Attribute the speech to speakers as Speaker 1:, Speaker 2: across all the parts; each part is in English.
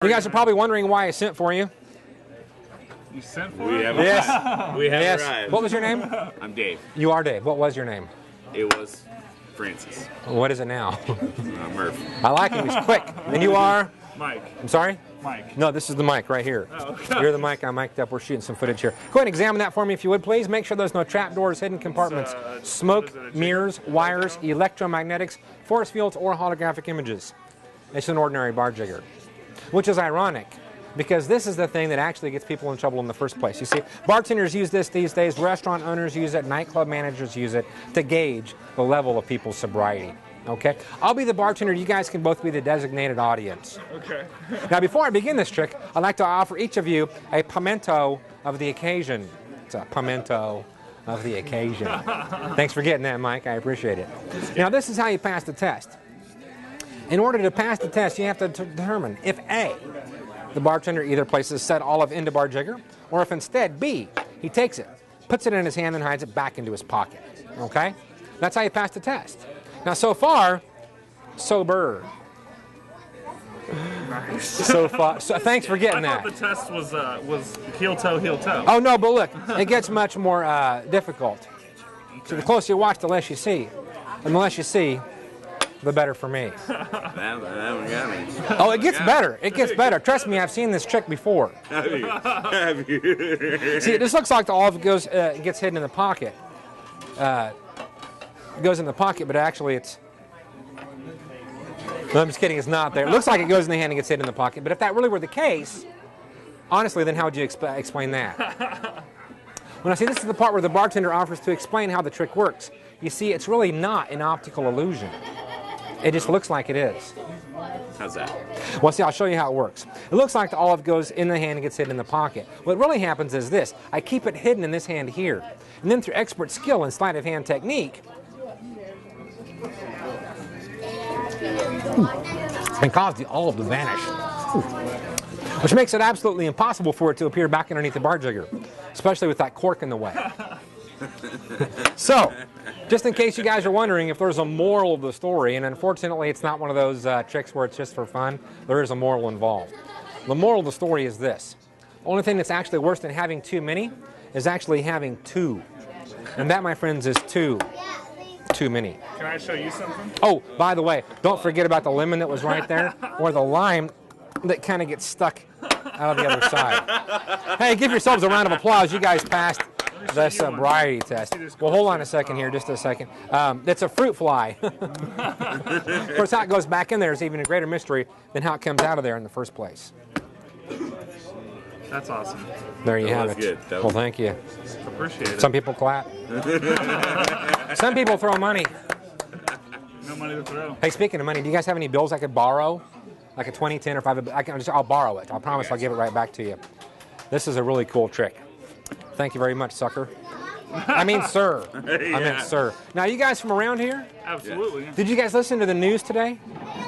Speaker 1: You guys are probably wondering why I sent for you.
Speaker 2: You sent for
Speaker 3: We
Speaker 2: it?
Speaker 3: have
Speaker 1: Yes.
Speaker 3: We have
Speaker 1: Yes.
Speaker 3: arrived.
Speaker 1: What was your name?
Speaker 3: I'm Dave.
Speaker 1: You are Dave. What was your name?
Speaker 3: It was Francis.
Speaker 1: What is it now?
Speaker 3: Murph.
Speaker 1: I like him. He's quick. And you are?
Speaker 2: Mike.
Speaker 1: I'm sorry?
Speaker 2: Mike.
Speaker 1: No, this is the mic right here.
Speaker 2: Oh, okay.
Speaker 1: You're the mic. I'm mic'd up. We're shooting some footage here. Go ahead and examine that for me if you would, please. Make sure there's no trapdoors, hidden compartments, smoke,
Speaker 2: what is it, a
Speaker 1: mirrors, wires, electromagnetics, force fields, or holographic images. It's an ordinary bar jigger, which is ironic because this is the thing that actually gets people in trouble in the first place. You see, bartenders use this these days, restaurant owners use it, nightclub managers use it to gauge the level of people's sobriety. Okay? I'll be the bartender. You guys can both be the designated audience.
Speaker 2: Okay.
Speaker 1: Now, before I begin this trick, I'd like to offer each of you a pimento of the occasion. It's a pimento of the occasion. Thanks for getting that, Mike. I appreciate it. Now, this is how you pass the test. In order to pass the test, you have to determine if A, the bartender either places said olive into bar jigger, or if instead B, he takes it, puts it in his hand, and hides it back into his pocket. Okay? That's how you pass the test. Now, so far, sober.
Speaker 2: Nice.
Speaker 1: So far, so thanks for getting
Speaker 2: I thought
Speaker 1: that.
Speaker 2: the test was heel toe, heel toe.
Speaker 1: Oh no, but look, it gets much more difficult. So the closer you watch, the less you see, and the less you see, the better for me.
Speaker 3: That one got me.
Speaker 1: Oh, it gets better. It gets better. Trust me, I've seen this trick before.
Speaker 3: Have you? Have you?
Speaker 1: See, this looks like the olive goes gets hidden in the pocket. It goes in the pocket, but actually it's... No, I'm just kidding, it's not there. It looks like it goes in the hand and gets hidden in the pocket, but if that really were the case, honestly, then how would you explain that? Well, now see, this is the part where the bartender offers to explain how the trick works. You see, it's really not an optical illusion. It just looks like it is.
Speaker 3: How's that?
Speaker 1: Well, see, I'll show you how it works. It looks like the olive goes in the hand and gets hidden in the pocket. What really happens is this. I keep it hidden in this hand here. And then through expert skill and sleight of hand technique, and cause the olive to vanish. Which makes it absolutely impossible for it to appear back underneath the bar jigger, especially with that cork in the way. So, just in case you guys are wondering if there's a moral of the story, and unfortunately it's not one of those tricks where it's just for fun, there is a moral involved. The moral of the story is this. The only thing that's actually worse than having too many is actually having two. And that, my friends, is too many.
Speaker 2: Can I show you something?
Speaker 1: Oh, by the way, don't forget about the lemon that was right there, or the lime that kind of gets stuck out of the other side. Hey, give yourselves a round of applause. You guys passed the sobriety test. Well, hold on a second here, just a second. It's a fruit fly. Of course, how it goes back in there is even a greater mystery than how it comes out of there in the first place.
Speaker 2: That's awesome.
Speaker 1: There you have
Speaker 3: was
Speaker 1: it.
Speaker 3: good. That
Speaker 1: Well,
Speaker 3: was-
Speaker 1: thank you.
Speaker 2: Appreciate it.
Speaker 1: Some people clap. Some people throw money.
Speaker 2: No money to throw.
Speaker 1: Hey, speaking of money, do you guys have any bills I could borrow? Like a 20, 10, or 5? I'll borrow it. I promise I'll give it right back to you. This is a really cool trick. Thank you very much, sucker. I mean, sir. I meant sir. Now, you guys from around here?
Speaker 2: Absolutely.
Speaker 1: Did you guys listen to the news today?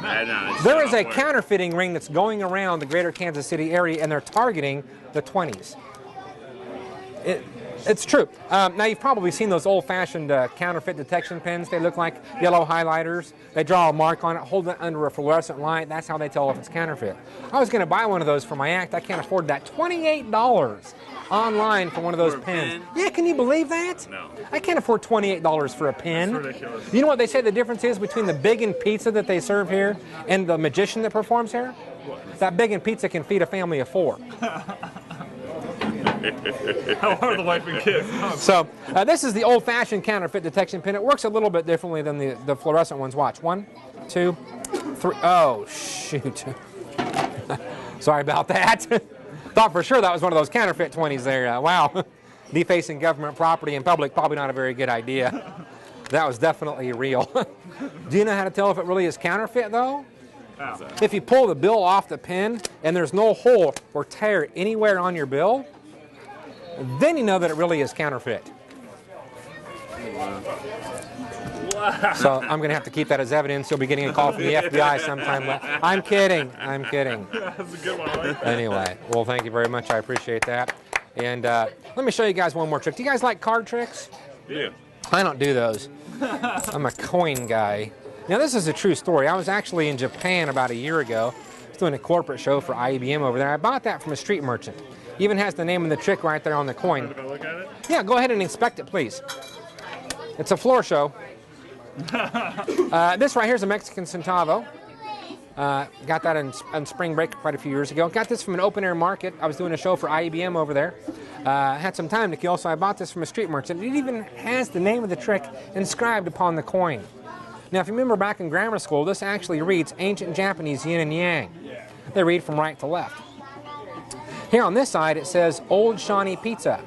Speaker 3: No,
Speaker 1: There is a counterfeiting ring that's going around the greater Kansas City area, and they're targeting the 20s. It's true. Now, you've probably seen those old-fashioned counterfeit detection pens. They look like yellow highlighters. They draw a mark on it, hold it under a fluorescent light. That's how they tell if it's counterfeit. I was going to buy one of those for my act. I can't afford that. $28 online for one of those
Speaker 3: For a
Speaker 1: pens.
Speaker 3: pen?
Speaker 1: Yeah, can you believe that?
Speaker 3: No.
Speaker 1: I can't afford $28 for a pen.
Speaker 2: That's ridiculous.
Speaker 1: You know what they say the difference is between the Big and Pizza that they serve here and the magician that performs here? That Big and Pizza can feed a family of 4.
Speaker 2: How are the wife and kids?
Speaker 1: So this is the old-fashioned counterfeit detection pin. It works a little bit differently than the fluorescent ones. Watch. 1, 2, 3. Oh, shoot. Sorry about that. Thought for sure that was one of those counterfeit 20s there. Wow. Defacing government property in public, probably not a very good idea. That was definitely real. Do you know how to tell if it really is counterfeit, though?
Speaker 2: Wow.
Speaker 1: If you pull the bill off the pen and there's no hole or tear anywhere on your bill, then you know that it really is counterfeit.
Speaker 2: Wow.
Speaker 1: So I'm going to have to keep that as evidence. You'll be getting a call from the FBI sometime. I'm kidding. I'm kidding.
Speaker 2: That's a good one. I like that.
Speaker 1: Anyway, well, thank you very much. I appreciate that. And let me show you guys one more trick. Do you guys like card tricks?
Speaker 3: Yeah.
Speaker 1: I don't do those. I'm a coin guy. Now, this is a true story. I was actually in Japan about a year ago, was doing a corporate show for IBM over there. I bought that from a street merchant. Even has the name of the trick right there on the coin.
Speaker 2: If I look at it?
Speaker 1: Yeah, go ahead and inspect it, please. It's a floor show. This right here is a Mexican centavo. Got that on spring break quite a few years ago. Got this from an open-air market. I was doing a show for IBM over there. Had some time to kill, so I bought this from a street merchant. It even has the name of the trick inscribed upon the coin. Now, if you remember back in grammar school, this actually reads ancient Japanese yin and yang. They read from right to left. Here on this side, it says Old Shawnee Pizza.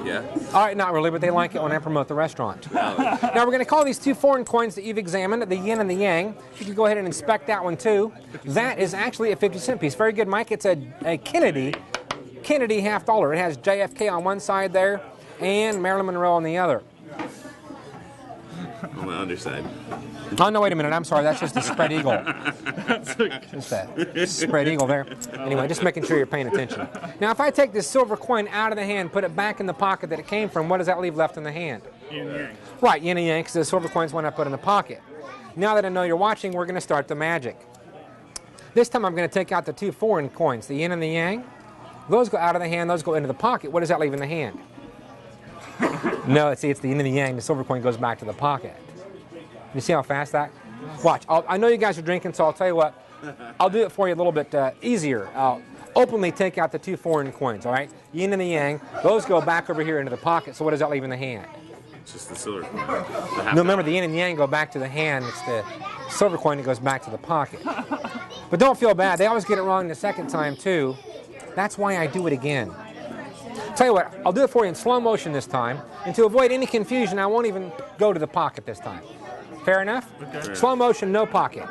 Speaker 3: Yeah.
Speaker 1: All right, not really, but they like it when I promote the restaurant. Now, we're going to call these two foreign coins that you've examined, the yin and the yang. You can go ahead and inspect that one, too. That is actually a 50-cent piece. Very good, Mike. It's a Kennedy half dollar. It has JFK on one side there and Marilyn Monroe on the other.
Speaker 3: On the underside.
Speaker 1: Oh, no, wait a minute. I'm sorry. That's just a spread eagle. Just that spread eagle there. Anyway, just making sure you're paying attention. Now, if I take this silver coin out of the hand, put it back in the pocket that it came from, what does that leave left in the hand?
Speaker 2: Yin and yang.
Speaker 1: Right, yin and yang, because the silver coin's one I put in the pocket. Now that I know you're watching, we're going to start the magic. This time I'm going to take out the two foreign coins, the yin and the yang. Those go out of the hand, those go into the pocket. What does that leave in the hand? No, see, it's the yin and the yang. The silver coin goes back to the pocket. You see how fast that? Watch. I know you guys are drinking, so I'll tell you what. I'll do it for you a little bit easier. I'll openly take out the two foreign coins, all right? Yin and the yang. Those go back over here into the pocket, so what does that leave in the hand?
Speaker 3: It's just the silver coin.
Speaker 1: No, remember, the yin and yang go back to the hand. It's the silver coin that goes back to the pocket. But don't feel bad. They always get it wrong the second time, too. That's why I do it again. Tell you what, I'll do it for you in slow motion this time. And to avoid any confusion, I won't even go to the pocket this time. Fair enough?
Speaker 2: Okay.
Speaker 1: Slow motion, no pocket.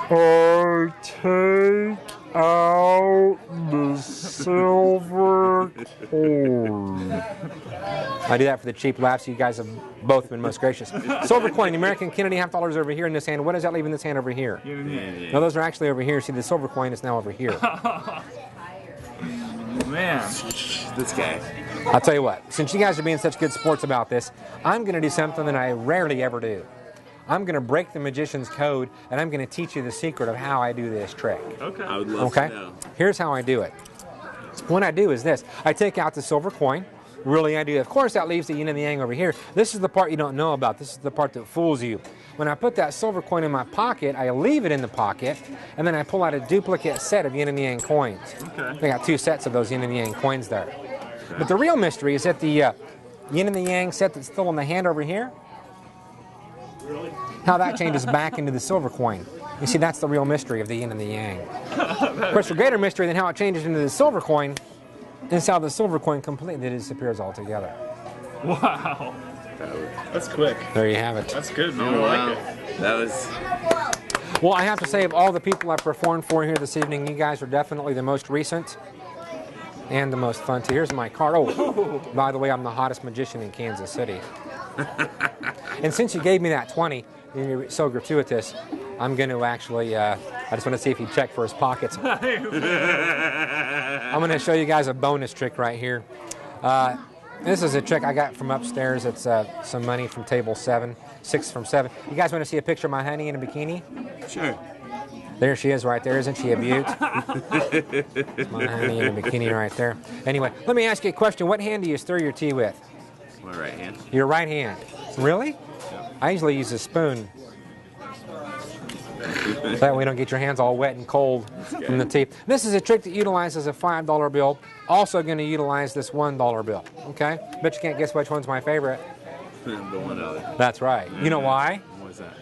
Speaker 1: I take out the silver coin. I do that for the cheap laughs. You guys have both been most gracious. Silver coin, the American Kennedy half dollar is over here in this hand. What does that leave in this hand over here?
Speaker 2: Yin and yang.
Speaker 1: No, those are actually over here. See, the silver coin is now over here.
Speaker 2: Man.
Speaker 3: This guy.
Speaker 1: I'll tell you what, since you guys are being such good sports about this, I'm going to do something that I rarely ever do. I'm going to break the magician's code, and I'm going to teach you the secret of how I do this trick.
Speaker 2: Okay.
Speaker 3: I would love to know.
Speaker 1: Here's how I do it. What I do is this. I take out the silver coin. Really, I do. Of course, that leaves the yin and the yang over here. This is the part you don't know about. This is the part that fools you. When I put that silver coin in my pocket, I leave it in the pocket, and then I pull out a duplicate set of yin and yang coins.
Speaker 2: Okay.
Speaker 1: I got two sets of those yin and yang coins there. But the real mystery is that the yin and the yang set that's still in the hand over here, how that changes back into the silver coin. You see, that's the real mystery of the yin and the yang. Of course, the greater mystery than how it changes into the silver coin is how the silver coin completely disappears altogether.
Speaker 2: Wow. That's quick.
Speaker 1: There you have it.
Speaker 2: That's good, man. I like it.
Speaker 3: That was.
Speaker 1: Well, I have to say, of all the people I've performed for here this evening, you guys are definitely the most recent and the most fun too. Here's my card. Oh, by the way, I'm the hottest magician in Kansas City. And since you gave me that 20, and you're so gratuitous, I'm going to actually, I just want to see if you check for his pockets. I'm going to show you guys a bonus trick right here. This is a trick I got from upstairs. It's some money from table 7, 6 from 7. You guys want to see a picture of my honey in a bikini?
Speaker 3: Sure.
Speaker 1: There she is right there. Isn't she a beaut? My honey in a bikini right there. Anyway, let me ask you a question. What hand do you stir your tea with?
Speaker 3: My right hand.
Speaker 1: Your right hand. Really? I usually use a spoon. That way you don't get your hands all wet and cold from the tea. This is a trick that utilizes a $5 bill. Also going to utilize this $1 bill. Okay? Bet you can't guess which one's my favorite.
Speaker 3: The $1.
Speaker 1: That's right. You know why?
Speaker 3: What's that?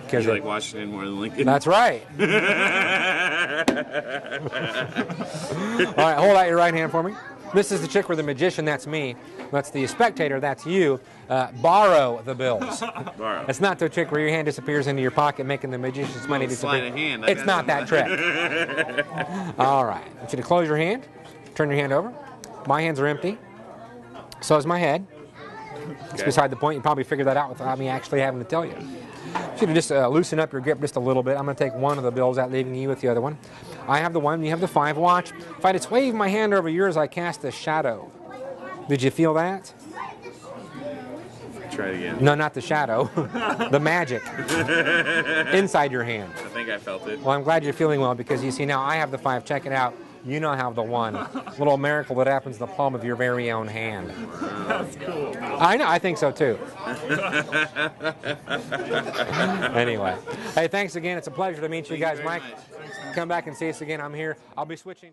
Speaker 1: Because
Speaker 3: You like Washington more than Lincoln?
Speaker 1: That's right. All right, hold out your right hand for me. This is the trick where the magician, that's me. That's the spectator, that's you. Borrow the bills.
Speaker 3: Borrow.
Speaker 1: It's not the trick where your hand disappears into your pocket, making the magician's money disappear.
Speaker 3: Sleight of hand.
Speaker 1: It's not that trick. All right. I want you to close your hand. Turn your hand over. My hands are empty. So is my head. It's beside the point. You probably figured that out without me actually having to tell you. I want you to just loosen up your grip just a little bit. I'm going to take one of the bills out, leaving you with the other one. I have the 1, you have the 5. Watch. If I just wave my hand over yours, I cast a shadow. Did you feel that?
Speaker 3: Try it again.
Speaker 1: No, not the shadow. The magic inside your hand.
Speaker 3: I think I felt it.
Speaker 1: Well, I'm glad you're feeling well because you see now I have the 5. Check it out. You now have the 1. Little miracle that happens in the palm of your very own hand.
Speaker 2: That's cool.
Speaker 1: I know. I think so too. Anyway, hey, thanks again. It's a pleasure to meet you guys,
Speaker 3: Thank you very
Speaker 1: Mike.
Speaker 3: much.
Speaker 1: Come back and see us again. I'm here. I'll be switching.